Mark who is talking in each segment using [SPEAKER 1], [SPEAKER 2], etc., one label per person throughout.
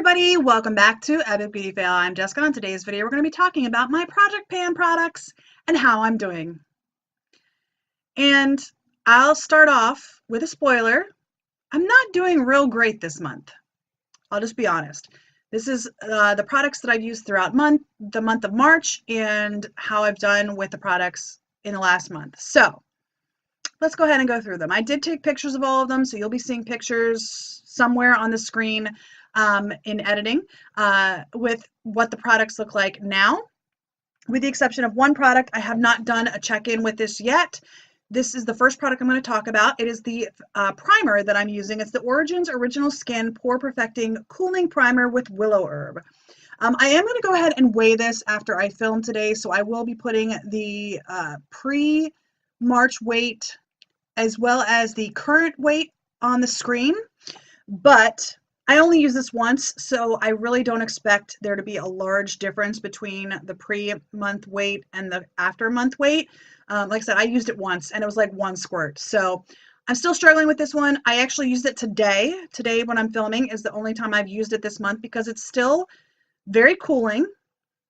[SPEAKER 1] everybody, welcome back to Epic Beauty Fail. I'm Jessica. In today's video, we're going to be talking about my Project Pan products and how I'm doing. And I'll start off with a spoiler. I'm not doing real great this month. I'll just be honest. This is the products that I've used throughout the month of March and how I've done with the products in the last month. So let's go ahead and go through them. I did take pictures of all of them, so you'll be seeing pictures somewhere on the screen in editing with what the products look like now. With the exception of one product, I have not done a check-in with this yet. This is the first product I'm going to talk about. It is the primer that I'm using. It's the Origins Original Skin Pore Perfecting Cooling Primer with Willow Herb. I am going to go ahead and weigh this after I film today, so I will be putting the pre-March weight as well as the current weight on the screen, but I only use this once, so I really don't expect there to be a large difference between the pre-month weight and the after-month weight. Like I said, I used it once and it was like one squirt, so I'm still struggling with this one. I actually used it today. Today when I'm filming is the only time I've used it this month because it's still very cooling,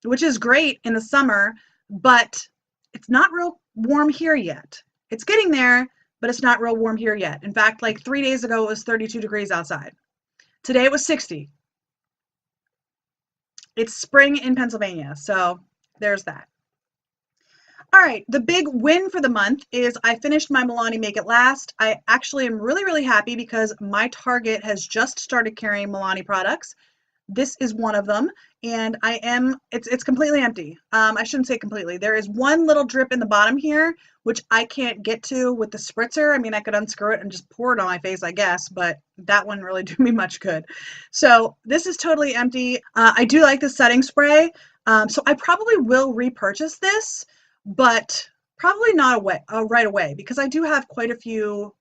[SPEAKER 1] which is great in the summer, but it's not real warm here yet. It's getting there, but it's not real warm here yet. In fact, like 3 days ago, it was 32 degrees outside. Today it was 60. It's spring in Pennsylvania, so there's that. All right, the big win for the month is I finished my Milani Make It Last. I actually am really, really happy because my Target has just started carrying Milani products. This is one of them, and it's completely empty. I shouldn't say completely. There is one little drip in the bottom here, which I can't get to with the spritzer. I mean, I could unscrew it and just pour it on my face, I guess, but that wouldn't really do me much good. So this is totally empty. I do like the setting spray, so I probably will repurchase this, but probably not right away because I do have quite a few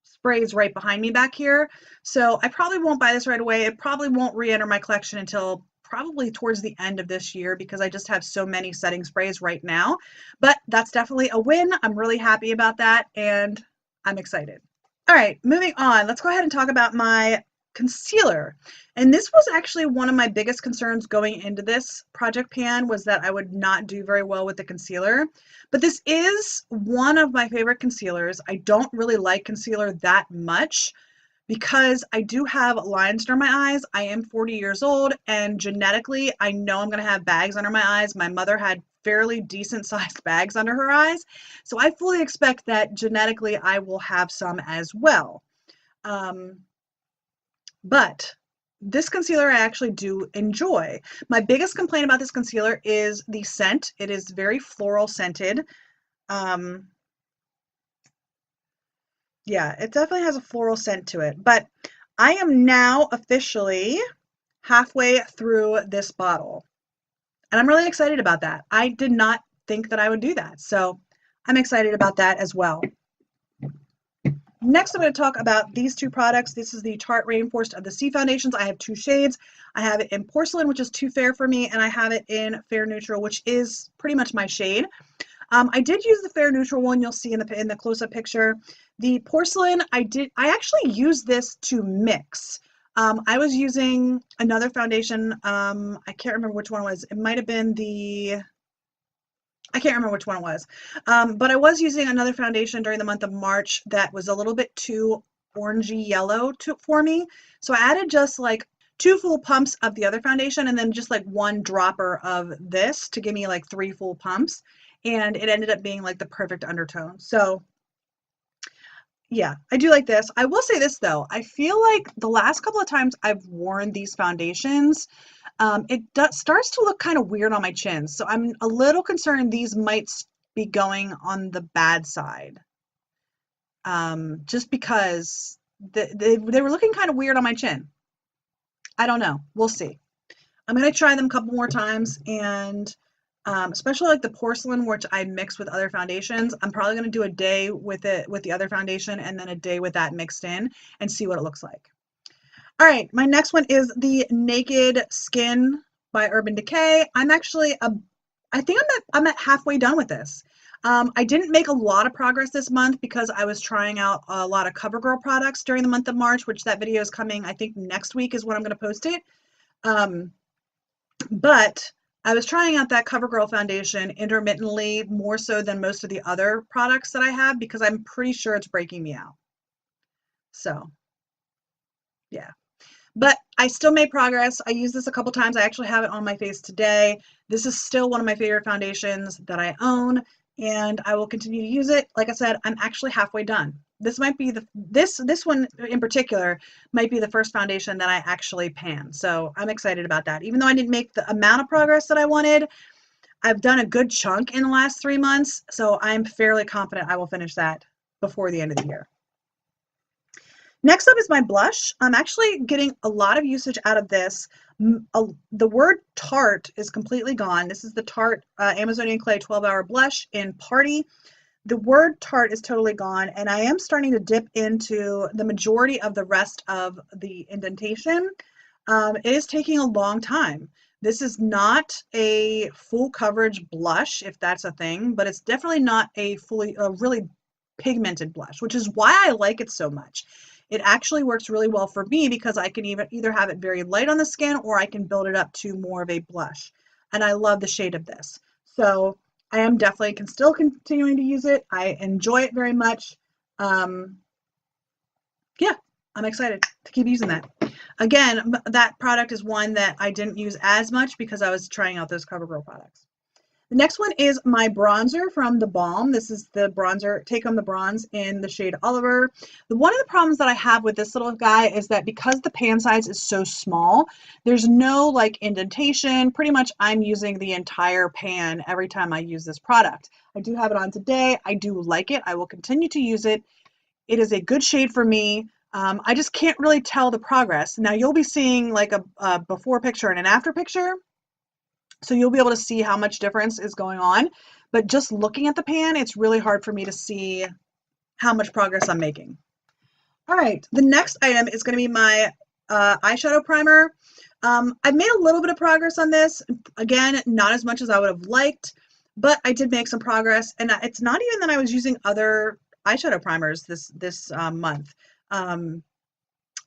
[SPEAKER 1] sprays right behind me back here. So I probably won't buy this right away. It probably won't re-enter my collection until probably towards the end of this year because I just have so many setting sprays right now. But that's definitely a win. I'm really happy about that and I'm excited. All right, moving on. Let's go ahead and talk about my concealer. And this was actually one of my biggest concerns going into this project pan was that I would not do very well with the concealer. But this is one of my favorite concealers. I don't really like concealer that much because I do have lines under my eyes. I am 40 years old and genetically I know I'm going to have bags under my eyes. My mother had fairly decent sized bags under her eyes. So I fully expect that genetically I will have some as well. But this concealer I actually do enjoy. My biggest complaint about this concealer is the scent. It is very floral scented. Yeah, it definitely has a floral scent to it. But I am now officially halfway through this bottle. And I'm really excited about that. I did not think that I would do that. So I'm excited about that as well. Next, I'm going to talk about these two products. This is the Tarte Rainforest of the Sea foundations. I have two shades. I have it in Porcelain, which is too fair for me, and I have it in Fair Neutral, which is pretty much my shade. I did use the Fair Neutral one you'll see in the close-up picture. The Porcelain, I actually used this to mix. I was using another foundation. I can't remember which one it was. It might have been I can't remember which one it was, but I was using another foundation during the month of March that was a little bit too orangey yellow for me. So I added just like 2 full pumps of the other foundation and then just like 1 dropper of this to give me like 3 full pumps. And it ended up being like the perfect undertone. So yeah, I do like this. I will say this though, I feel like the last couple of times I've worn these foundations, it starts to look kind of weird on my chin. So I'm a little concerned these might be going on the bad side. Just because they were looking kind of weird on my chin. I don't know. We'll see. I'm going to try them a couple more times and especially like the Porcelain, which I mix with other foundations. I'm probably going to do a day with it with the other foundation and then a day with that mixed in and see what it looks like. All right, my next one is the Naked Skin by Urban Decay. I'm actually I think I'm at halfway done with this. I didn't make a lot of progress this month because I was trying out a lot of CoverGirl products during the month of March, which that video is coming, I think next week is when I'm going to post it. But I was trying out that CoverGirl foundation intermittently, more so than most of the other products that I have, because I'm pretty sure it's breaking me out. So, yeah. But I still made progress. I used this a couple times. I actually have it on my face today. This is still one of my favorite foundations that I own, and I will continue to use it. Like I said, I'm actually halfway done. This might be this one in particular might be the first foundation that I actually pan. So I'm excited about that. Even though I didn't make the amount of progress that I wanted, I've done a good chunk in the last 3 months, so I'm fairly confident I will finish that before the end of the year. Next up is my blush. I'm actually getting a lot of usage out of this. The word Tarte is completely gone. This is the Tarte Amazonian Clay 12-Hour Blush in Party. The word Tarte is totally gone, and I am starting to dip into the majority of the rest of the indentation. It is taking a long time. This is not a full coverage blush, if that's a thing, but it's definitely not a really pigmented blush, which is why I like it so much. It actually works really well for me because I can either have it very light on the skin or I can build it up to more of a blush. And I love the shade of this. So I am definitely still continuing to use it. I enjoy it very much. Yeah, I'm excited to keep using that. Again, that product is one that I didn't use as much because I was trying out those CoverGirl products. The next one is my bronzer from The Balm. This is the bronzer, Take On The Bronze in the shade Oliver. One of the problems that I have with this little guy is that because the pan size is so small, there's no like indentation. Pretty much I'm using the entire pan every time I use this product. I do have it on today. I do like it. I will continue to use it. It is a good shade for me. I just can't really tell the progress. Now you'll be seeing like a before picture and an after picture. So you'll be able to see how much difference is going on, but just looking at the pan, it's really hard for me to see how much progress I'm making. All right, the next item is going to be my eyeshadow primer. I've made a little bit of progress on this. Again, not as much as I would have liked, but I did make some progress, and it's not even that I was using other eyeshadow primers this month.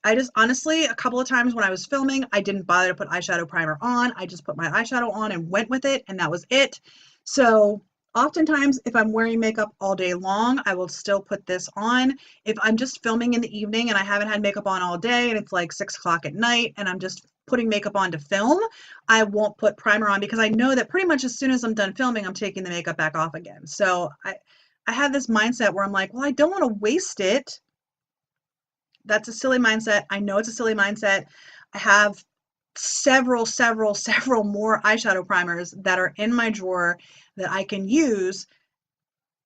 [SPEAKER 1] I just honestly, a couple of times when I was filming, I didn't bother to put eyeshadow primer on. I just put my eyeshadow on and went with it, and that was it. So oftentimes, if I'm wearing makeup all day long, I will still put this on. If I'm just filming in the evening and I haven't had makeup on all day and it's like 6 o'clock at night and I'm just putting makeup on to film, I won't put primer on because I know that pretty much as soon as I'm done filming, I'm taking the makeup back off again. So I have this mindset where I'm like, well, I don't want to waste it. That's a silly mindset. I know it's a silly mindset. I have several more eyeshadow primers that are in my drawer that I can use.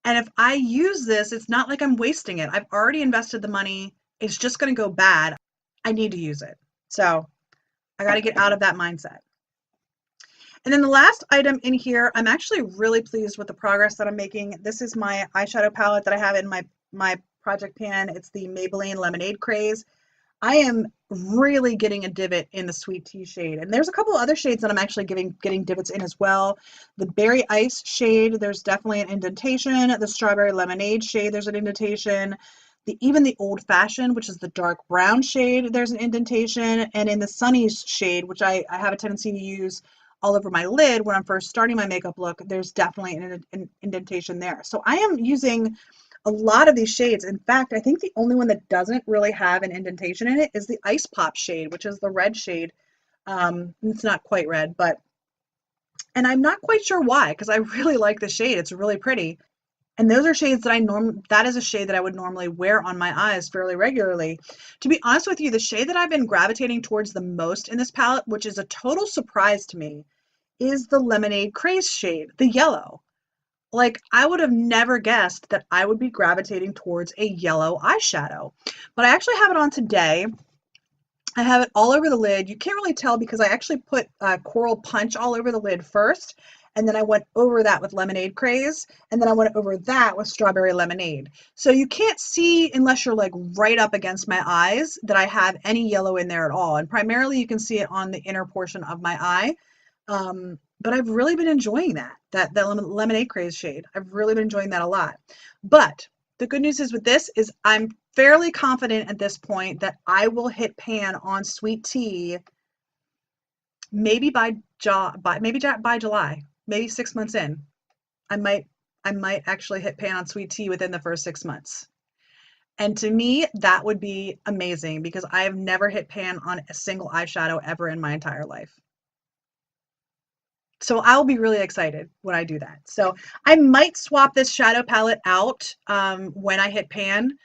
[SPEAKER 1] And if I use this, it's not like I'm wasting it. I've already invested the money. It's just going to go bad. I need to use it. So I got to get out of that mindset. And then the last item in here, I'm actually really pleased with the progress that I'm making. This is my eyeshadow palette that I have in my project pan. It's the Maybelline Lemonade Craze. I am really getting a divot in the Sweet Tea shade. And there's a couple other shades that I'm actually getting divots in as well. The Berry Ice shade, there's definitely an indentation. The Strawberry Lemonade shade, there's an indentation. Even the Old Fashioned, which is the dark brown shade, there's an indentation. And in the Sunny's shade, which I have a tendency to use all over my lid when I'm first starting my makeup look, there's definitely an indentation there. So I am using a lot of these shades. In fact, I think the only one that doesn't really have an indentation in it is the Ice Pop shade, which is the red shade. It's not quite red, and I'm not quite sure why, because I really like the shade. It's really pretty. And those are shades that is a shade that I would normally wear on my eyes fairly regularly. To be honest with you, the shade that I've been gravitating towards the most in this palette, which is a total surprise to me, is the Lemonade Craze shade, the yellow. Like, I would have never guessed that I would be gravitating towards a yellow eyeshadow. But I actually have it on today. I have it all over the lid. You can't really tell because I actually put Coral Punch all over the lid first, and then I went over that with Lemonade Craze, and then I went over that with Strawberry Lemonade. So you can't see, unless you're like right up against my eyes, that I have any yellow in there at all. And primarily you can see it on the inner portion of my eye. But I've really been enjoying that lemonade craze shade. I've really been enjoying that a lot. But the good news is with this is I'm fairly confident at this point that I will hit pan on sweet tea maybe by July, maybe 6 months in. I might actually hit pan on sweet tea within the first 6 months. And to me, that would be amazing because I have never hit pan on a single eyeshadow ever in my entire life. So I'll be really excited when I do that. So I might swap this shadow palette out when I hit pan,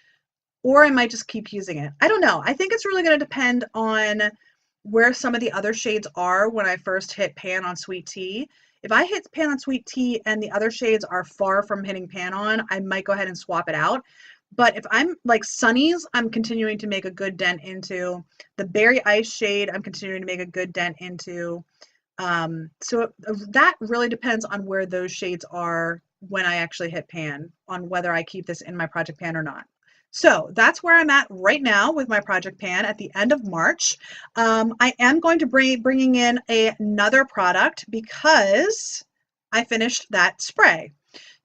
[SPEAKER 1] or I might just keep using it. I don't know. I think it's really going to depend on where some of the other shades are when I first hit pan on sweet tea. If I hit pan on sweet tea and the other shades are far from hitting pan on, I might go ahead and swap it out. But if I'm like Sunnies, I'm continuing to make a good dent into. The Berry Ice shade, I'm continuing to make a good dent into. So that really depends on where those shades are when I actually hit pan, on whether I keep this in my project pan or not. So that's where I'm at right now with my project pan at the end of March. I am going to bringing in another product because I finished that spray.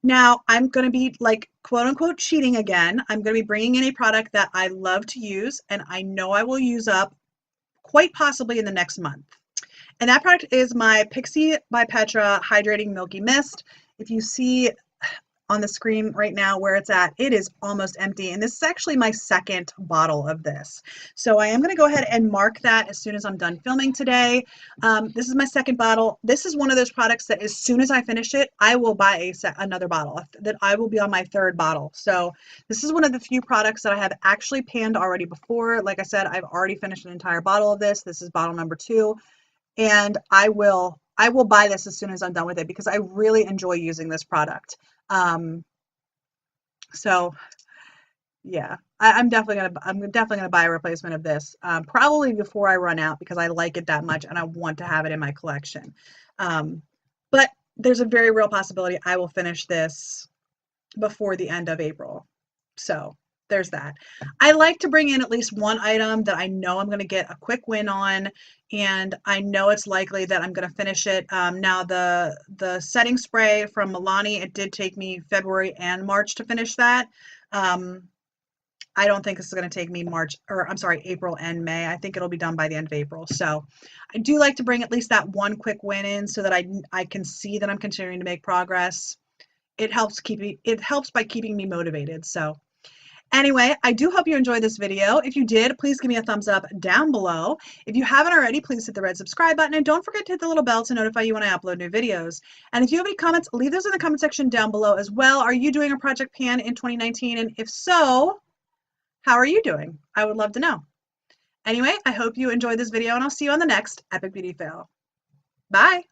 [SPEAKER 1] Now I'm going to be like quote unquote cheating again. I'm going to be bringing in a product that I love to use and I know I will use up quite possibly in the next month. And that product is my Pixie by Petra Hydrating Milky Mist. If you see on the screen right now where it's at, it is almost empty. And this is actually my second bottle of this. So I am going to go ahead and mark that as soon as I'm done filming today. This is my second bottle. This is one of those products that as soon as I finish it, I will buy another bottle. That I will be on my third bottle. So this is one of the few products that I have actually panned already before. Like I said, I've already finished an entire bottle of this. This is bottle number 2. And I will buy this as soon as I'm done with it because I really enjoy using this product. So yeah, I'm definitely gonna buy a replacement of this, probably before I run out because I like it that much and I want to have it in my collection. But there's a very real possibility I will finish this before the end of April. So there's that. I like to bring in at least one item that I know I'm going to get a quick win on, and I know it's likely that I'm going to finish it. Now the setting spray from Milani, it did take me February and March to finish that. I don't think this is going to take me April and May. I think it'll be done by the end of April. So I do like to bring at least that one quick win in so that I can see that I'm continuing to make progress. It helps by keeping me motivated. So anyway, I do hope you enjoyed this video. If you did, please give me a thumbs up down below. If you haven't already, please hit the red subscribe button and don't forget to hit the little bell to notify you when I upload new videos. And if you have any comments, leave those in the comment section down below as well. Are you doing a project pan in 2019? And if so, how are you doing? I would love to know. Anyway, I hope you enjoyed this video and I'll see you on the next Epic Beauty Fail. Bye.